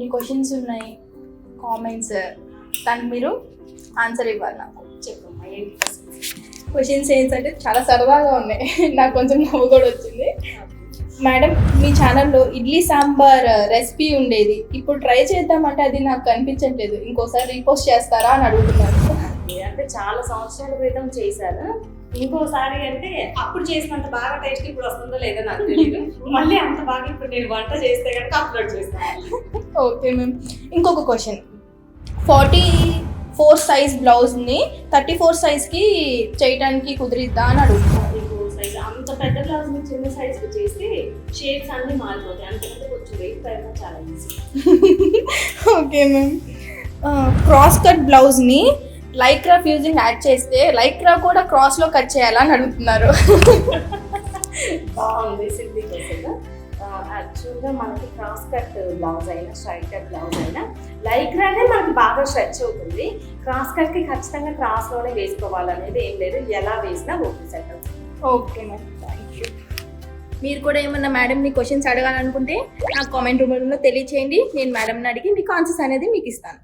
కొన్ని క్వశ్చన్స్ ఉన్నాయి, కామెంట్స్, దానికి మీరు ఆన్సర్ ఇవ్వాలి నాకు. చెప్పమ్మా ఏంటి క్వశ్చన్స్ ఏంటంటే చాలా సరదాగా ఉన్నాయి, నాకు కొంచెం నవ్వు కూడా వచ్చింది. మేడం, మీ ఛానల్లో ఇడ్లీ సాంబార్ రెసిపీ ఉండేది, ఇప్పుడు ట్రై చేద్దామంటే అది నాకు కనిపించట్లేదు, ఇంకోసారి రీపోస్ట్ చేస్తారా అని అడుగుతున్నాను. అంటే చాలా సంవత్సరాల క్రితం చేశాను, ఇంకోసారి అంటే అప్పుడు చేసినంత బాగా టేస్ట్ ఇప్పుడు వస్తుందో లేదో నాకు తెలియదు. మళ్ళీ అంత బాగా ఇప్పుడు నేను వంట చేస్తే కనుక అప్లోడ్ చేస్తాను. Okay ma'am. ఇంకొక క్వశ్చన్, 44 సైజ్ బ్లౌజ్ని 34 సైజ్కి చేయడానికి కుదిరిద్దా అని అడుగుతున్నాను. సైజ్ అంత పెద్ద బ్లౌజ్ మీరు చిన్న సైజ్కి చేస్తే షేప్స్ అన్నీ మారిపోతాయి, అంతకంటే కొంచెం వెయిట్ పెరగడం చాలా easy. Okay ma'am. Cross cut బ్లౌజ్ని లైక్రా ఫ్యూజింగ్ యాడ్ చేస్తే లైక్రా కూడా క్రాస్లో కట్ చేయాలా అని అడుగుతున్నారు. బాగుంది సిద్ధి క్వశ్చన్. యాక్చువల్గా మనకి క్రాస్ కట్ బ్లౌజ్ అయినా స్ట్రైట్ కట్ బ్లౌజ్ అయినా లైక్రానే మనకి బాగా స్ట్రెచ్ అవుతుంది. క్రాస్ కట్కి ఖచ్చితంగా క్రాస్లోనే వేసుకోవాలనేది ఏం లేదు, ఎలా వేసినా ఓకే సెట్ అవుతుంది. Okay ma'am, thank you. మీరు కూడా ఏమన్నా మేడంని క్వశ్చన్స్ అడగాలనుకుంటే నాకు కామెంట్ రూపంలో తెలియచేయండి, నేను మేడంని అడిగి మీకు ఆన్సర్స్ అనేది మీకు ఇస్తాను.